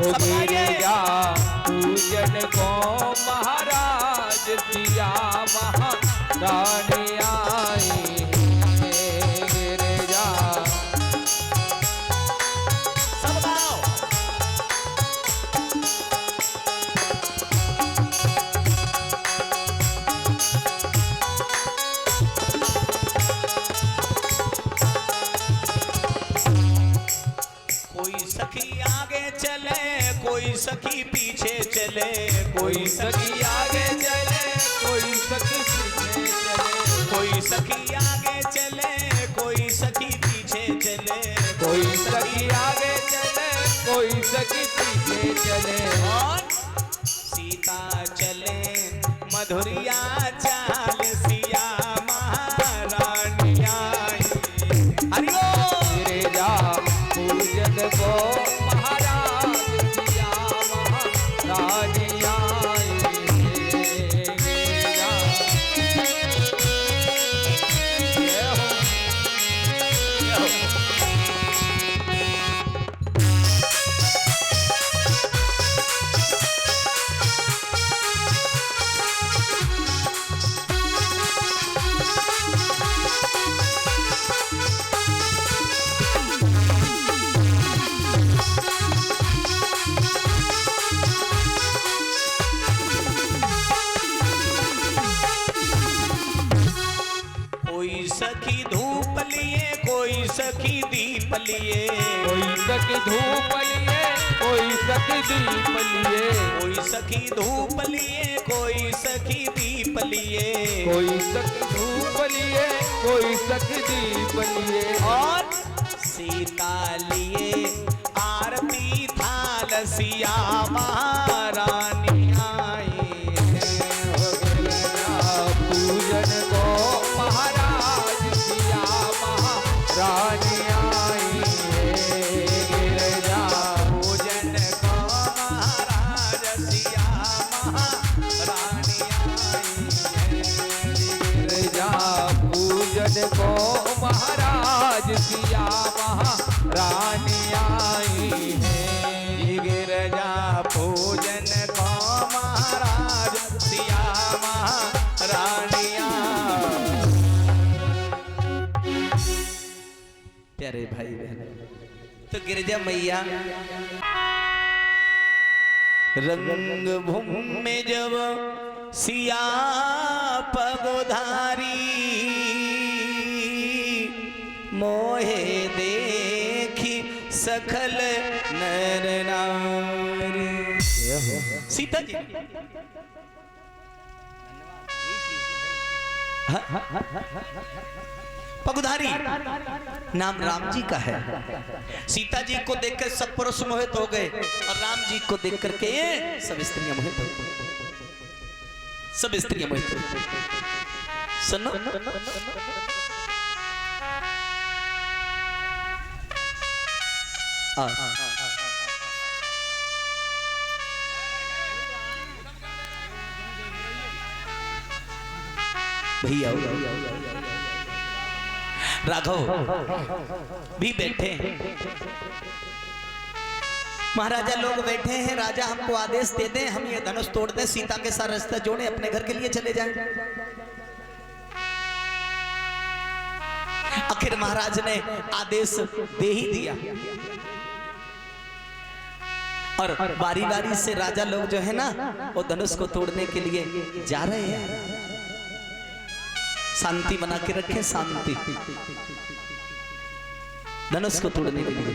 गिरिजा पूजन को महाराज सिया महारानी आई गिरिजा। सब गाओ। कोई सखी आगे चले, कोई सखी पीछे चले, कोई सखी आगे चले, कोई सखी पीछे चले, कोई सखी आगे चले, कोई सखी पीछे चले, कोई सखी आगे चले, कोई सखी पीछे चले। और सीता चले मधुरिया चाल सिया महारानी आई। हरिओ गिरिजा पूजन को महाराज सिया महारानी आई गिरिजा। जय हो। कोई सखी धूप लिए, कोई सखी दीप लिए, कोई सखी धूप लिए, कोई सखी दीप लिए, कोई सखी धूप लिए, कोई सखी दीप लिए, कोई सखी धूप लिए, कोई सखी दीप लिए। और सीता लिए आरती थाल सिया महारानी आई। पूजन को महाराज सिया महारानी आई गिरिजा। पूजन को महाराज सिया महारानी आई। गिरिजा पूजन को महाराज सिया महारानी आई है। गिरजा पूजन को महाराज सिया महारानिया। प्यारे भाई बहन, तो गिरजा मैया रंग भूमि में जब सिया पगोधारी, मोहे देखी सखल नर नारी। सीता जी पगधारी नाम राम जी का है। सीता जी को देखकर सब पुरुष मोहित हो गए और राम जी को देख करके सब स्त्रियां मोहित हो गई। सब स्त्रियां मोहित हो गई। सुनो भैया राघव भी बैठे हैं, महाराजा लोग बैठे हैं। राजा हमको आदेश दे दें, हम ये धनुष तोड़ दें, सीता के साथ रास्ता जोड़े, अपने घर के लिए चले जाएं। आखिर महाराज ने आदेश दे ही दिया और बारी बारी से राजा लोग जो है ना वो धनुष को तोड़ने के लिए जा रहे हैं। शांति बना के रखें, शांति, धनुष को तोड़ने के लिए।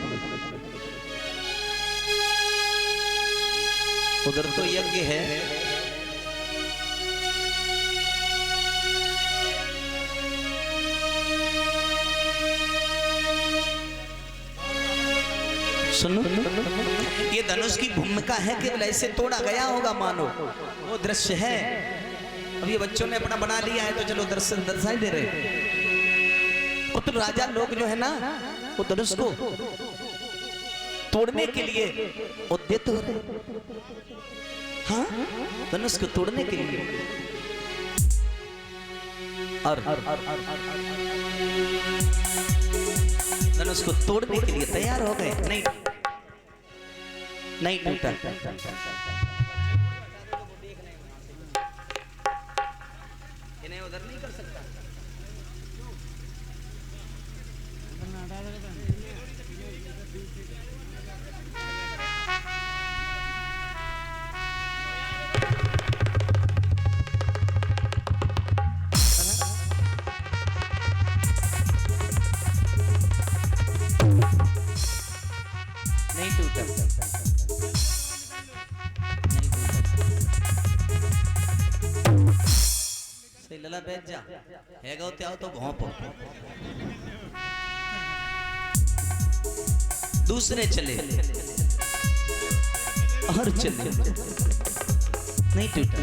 उधर तो यज्ञ है, सुनो, ये धनुष की भूमिका है केवल ऐसे तोड़ा गया होगा मानो, वो दृश्य है। अब ये बच्चों ने अपना बना लिया है तो चलो दर्शन दर्शाई दे रहे। और तो राजा लोग जो है ना वो धनुष को तोड़ने के लिए उद्यत हो रहे, हाँ, धनुष को तोड़ने के लिए। और धनुष को तोड़ने के लिए तैयार हो गए। नहीं, नहीं टूटा। इन्हें उधर नहीं कर सकता। नहीं टूटा। सही लला बैठ जा है गो ते आओ तो भौंप। दूसरे चले और चले नहीं टूटा।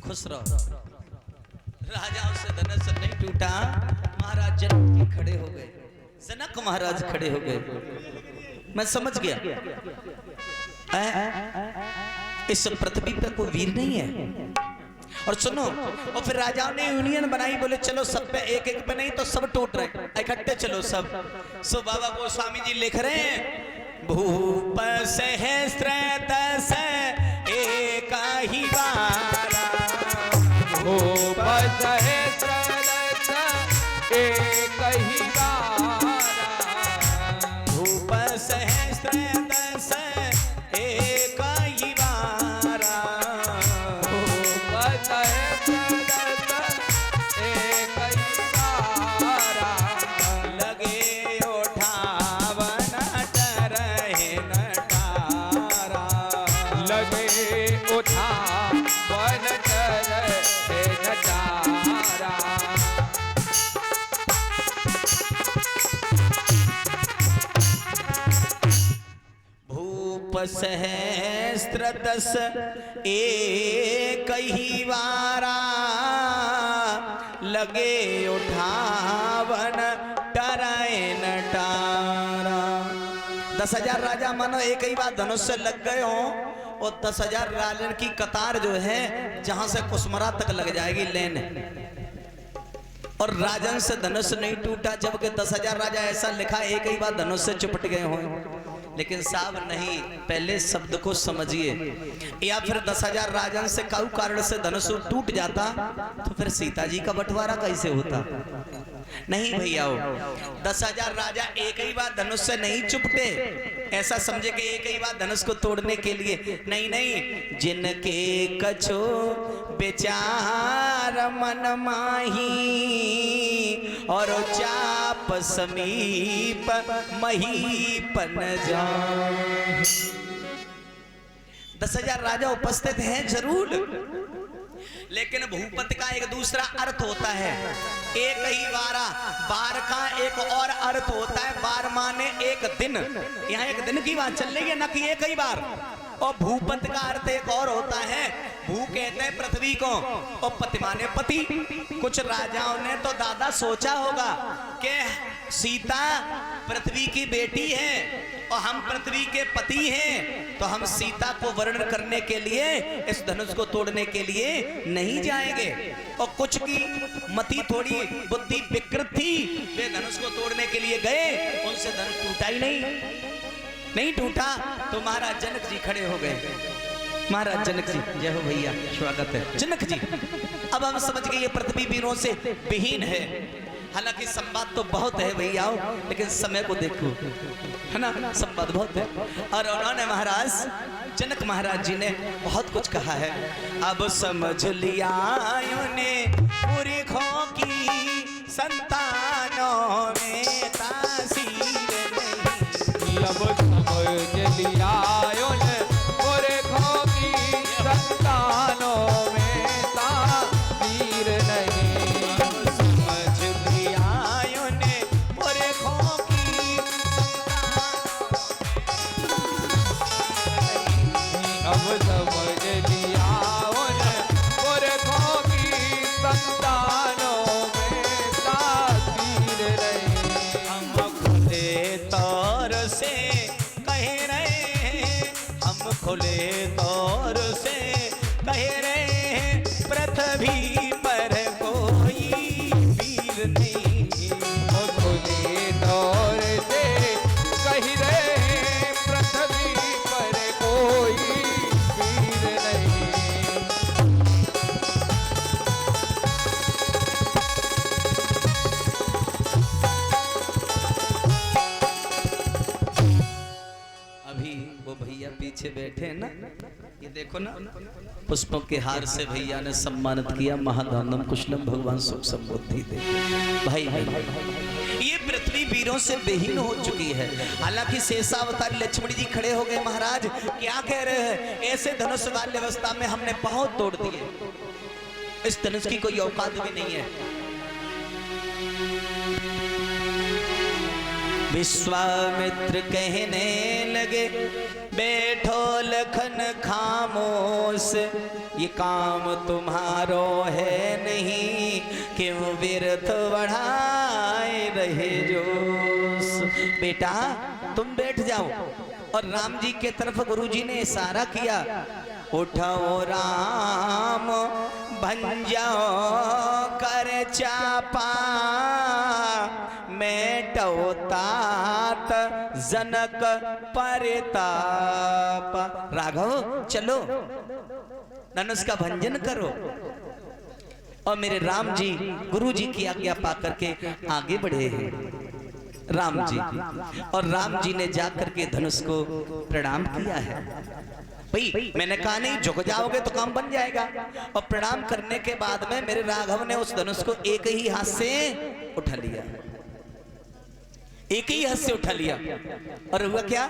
खुश रहो। राजाओं से धनुष नहीं टूटा। महाराज जनक खड़े हो गए। जनक महाराज खड़े हो गए। मैं समझ गया इस पृथ्वी पे कोई वीर नहीं है। और सुनो, और फिर राजाओं ने यूनियन बनाई, बोले चलो सब पे एक एक पे नहीं तो सब टूट रहे, इकट्ठे चलो सब। सो बाबा गोस्वामी जी लिख रहे हैं, भूप सहस्त्र दस एक ही बारा, भूप सहस्त्र दस एक ही बारा, भूप सहस्त्र दस एक ही बारा, भूप सहस्त्र दस एक ही बारा, लगे उठावन डरहि नटारा, लगे उठा वन डरहि नटारा। भूप सहस्त्र दस एक ही बारा, लगे उठावन डरहि नटारा। 10,000 राजा मानो एक ही बार धनुष से लग गए हो, और 10,000 राजन की कतार जो है जहां से कुसमरा तक लग जाएगी लेन, और राजन से धनुष नहीं टूटा। जबकि 10,000 राजा ऐसा लिखा एक ही बार धनुष से चिपट गए हो। लेकिन साहब नहीं, पहले शब्द को समझिए। या फिर 10,000 राजन से काऊ कारण से धनुष टूट जाता तो फिर सीता जी का बंटवारा कैसे होता? नहीं भैया, 10,000 राजा एक ही बार धनुष से नहीं चुपते, ऐसा समझे कि एक ही बार धनुष को तोड़ने के लिए नहीं नहीं। जिनके कछो विचार मन माही, और चाप समीप महीपन जाए। 10,000 राजा उपस्थित हैं जरूर, लेकिन भूपति का एक दूसरा अर्थ होता है। एक ही बारा, बार का एक और अर्थ होता है। बार माने एक दिन, यहाँ एक दिन की बात चल रही है, न कि एक ही बार। और भूपति का अर्थ एक और होता है। भू कहते हैं पृथ्वी को, और पति माने पति। कुछ राजाओं ने तो दादा सोचा होगा कि सीता पृथ्वी की बेटी है और हम पृथ्वी के पति हैं, तो हम सीता को वर्णन करने के लिए, इस धनुष को तोड़ने के लिए नहीं जाएंगे। और कुछ की मति थोड़ी बुद्धि विकृत थी, वे धनुष को तोड़ने के लिए गए, उनसे धनुष टूटा ही नहीं टूटा। तो महाराज जनक जी खड़े हो गए। महाराज जनक जी, जय हो भैया, स्वागत है जनक जी। अब हम समझ गए ये पृथ्वी वीरों से विहीन है। हालांकि संवाद तो बहुत है भैया, लेकिन समय को देखो, है ना, संवाद बहुत है। और उन्होंने महाराज जनक महाराज जी ने बहुत कुछ कहा है। अब समझ लिया ने पुरखों की संतानों में तासीर नहीं। अब समझ लिया पुरखों की संतानों में तासीर नहीं। समझ लिया ने पुरखों की, अब समझ लिया पुरखों की संतानों में तासीर नहीं। हम देखो ना, पुष्पों के हार से भैया ने सम्मानित किया। महादानम कुशलम, भगवान सुख समृद्धि दे। भाई ये पृथ्वी वीरों से बेहीन हो चुकी है। हालांकि शेषावतारी लक्ष्मण जी खड़े हो गए, महाराज क्या कह रहे हैं, ऐसे धनुष वाली अवस्था में हमने बहुत तोड़ दिए, इस धनुष की कोई औकात भी नहीं है। विश्वामित्र कहने लगे, बैठो लखन खामोश, ये काम तुम्हारो है नहीं, क्यों व्यर्थ बढ़ाए रहे जोश। बेटा तुम बैठ जाओ। और राम जी के तरफ गुरुजी ने इशारा किया, उठो राम भंजाओ कर चापा, मेटो तात जनक परिताप। राघव चलो धनुष का भंजन करो। और मेरे राम जी गुरु जी की आज्ञा पा करके आगे बढ़े हैं राम जी। और राम जी ने जाकर के धनुष को प्रणाम किया है। भाई मैंने कहा नहीं, झुक जाओगे तो काम बन जाएगा। और प्रणाम करने के बाद में मेरे राघव ने उस धनुष को एक ही हाथ से उठा लिया, एक ही हाथ से उठा लिया। और हुआ क्या,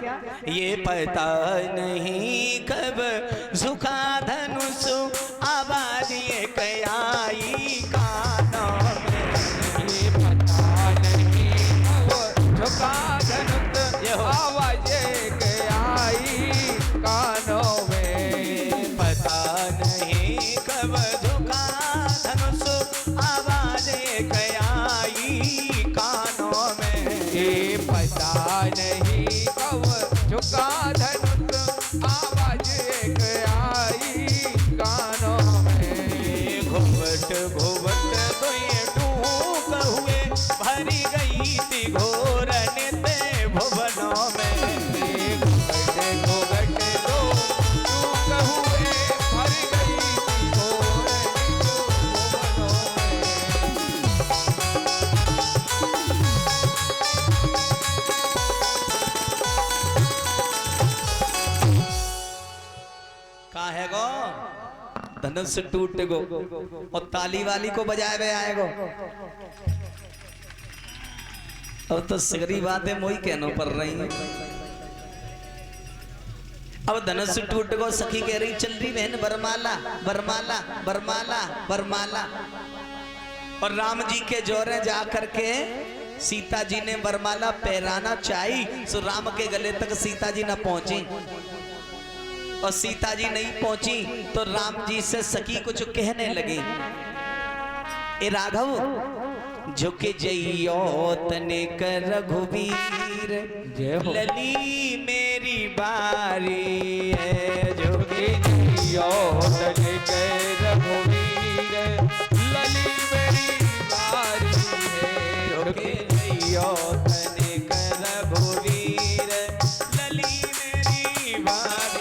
ये पता नहीं कब झुका धनुष, आवाज ये कयाई कानों में, ये पता नहीं कब झुका धनुष, आवाज ये आई कानों में। पता नहीं कब झुका धनुष, आवाज ये कयाई कानों में। ये पता नहीं कब झुका धनुष, आवाज एक आई कानों में। घुवट घुवट तो ये टूक हुए, भरी गई थी घोर नित्य भुवनों में। घुघट घुघट तो टूक हुए, भर गई थी घोर नित्य का है गो धनुष टूट गो, और ताली वाली को बजाए हुए आएगो। अब तो सगरी बातें मोई कहनो पड़ रही है। अब धनुष टूट गो, सखी कह रही चल रही बहन बरमाला बरमाला बरमाला बरमाला। और राम जी के जोरे जा करके सीता जी ने बरमाला पहराना चाही, सो राम के गले तक सीता जी ना पहुंची। और सीता जी नहीं पहुंची तो राम जी से सखी कुछ कहने लगी, ए राघव झुके जइयो तनिक रघुवीर, लली मेरी बारी है। झुके जइयो तनिक रघुवीर, लली मेरी बारी है। झुके जइयो तनिक रघुवीर, लली मेरी बारी।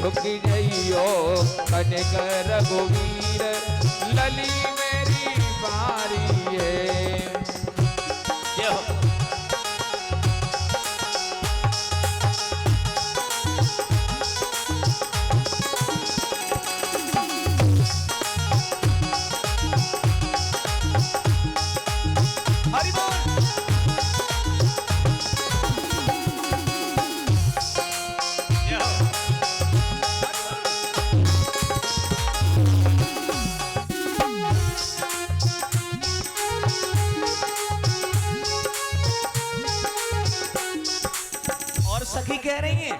झुक जइयो कनक रघुवीर, लली मेरी बारी है। हरि बोल। सखी कह रही है,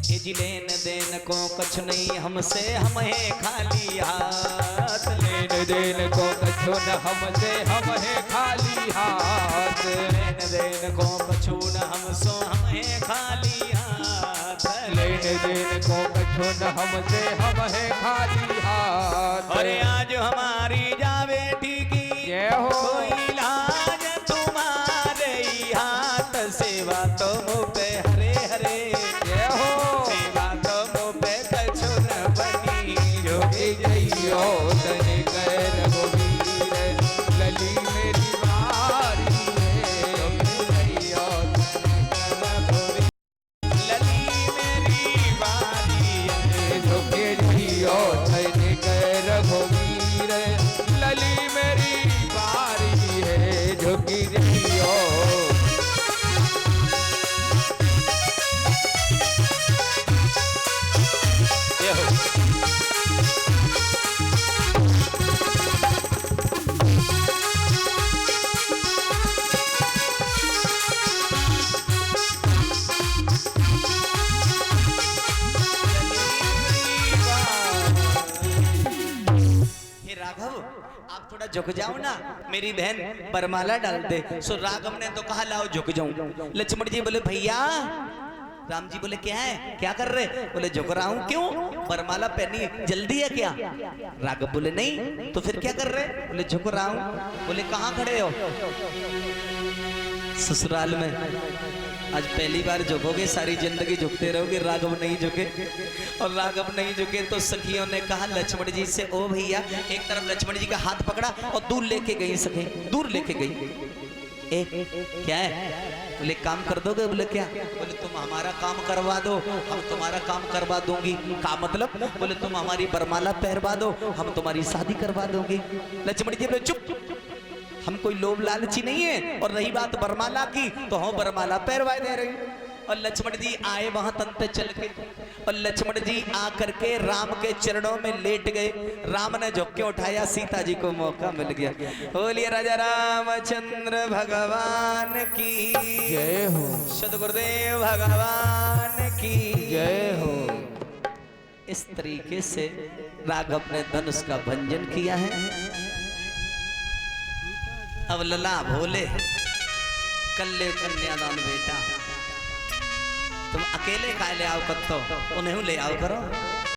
ये जी लेन देन को कुछ नहीं हमसे, हम है खाली हाथ। लेन देन को कछु न हमसे, हम है खाली हाथ। लेन देन को कछु न हमसो, हम है खाली हाथ। लेन देन को कछु न हमसे, हम है खाली हाथ। अरे आज हमारी जावे ठीक जय हो। कोई लाज तुम्हारे हाथ, सेवा तो मुँह पे हरे हरे। जय हो। सेवा तो मुँह पे कछु न बनी। झुके जइयो तनिक रघुवीर, लली मेरी बारी ये हो। हे राघव, आप थोड़ा झुक जाओ ना, मेरी बहन बरमाला डाल दे। सो राघव ने तो कहा लाओ झुक जाऊं। लक्ष्मण जी बोले भैया। राम जी बोले क्या है, क्या कर रहे? बोले झुक रहा हूं। क्यों? बरमाला पहनी, जल्दी है क्या? राघव बोले नहीं। तो फिर क्या कर रहे? बोले झुक रहा हूं। बोले कहाँ खड़े हो? ससुराल में। आज पहली बार झुकोगे, सारी जिंदगी झुकते रहोगे। राघव नहीं झुके, और राघव नहीं झुके तो सखियों ने कहा लक्ष्मण जी से, ओ भैया। एक तरफ लक्ष्मण जी का हाथ पकड़ा और दूर लेके गई सखी, दूर लेके गई। क्या है? बोले काम कर दोगे? बोले क्या? बोले तुम हमारा काम करवा दो, हम तुम्हारा काम करवा दूंगी। का मतलब? बोले तुम हमारी बरमाला पहरवा दो, हम तुम्हारी शादी करवा दोगे। लक्ष्मण जी बोले चुप, हम कोई लोभ लालची नहीं है, और रही बात बरमाला की तो हम बरमाला पहरवा दे रही। और लक्ष्मण जी आए वहां तंत चल के, और लक्ष्मण जी आकर के राम के चरणों में लेट गए। राम ने झुक के उठाया, सीता जी को मौका मिल गया। बोलिए राजा रामचंद्र भगवान की जय हो। सदगुरुदेव भगवान की जय हो। इस तरीके से राघव ने धनुष का भंजन किया है। अब लला भोले कल्ले कन्यादान बेटा, तुम अकेले का ले आओ कत्तो, उन्हें ले आओ करो।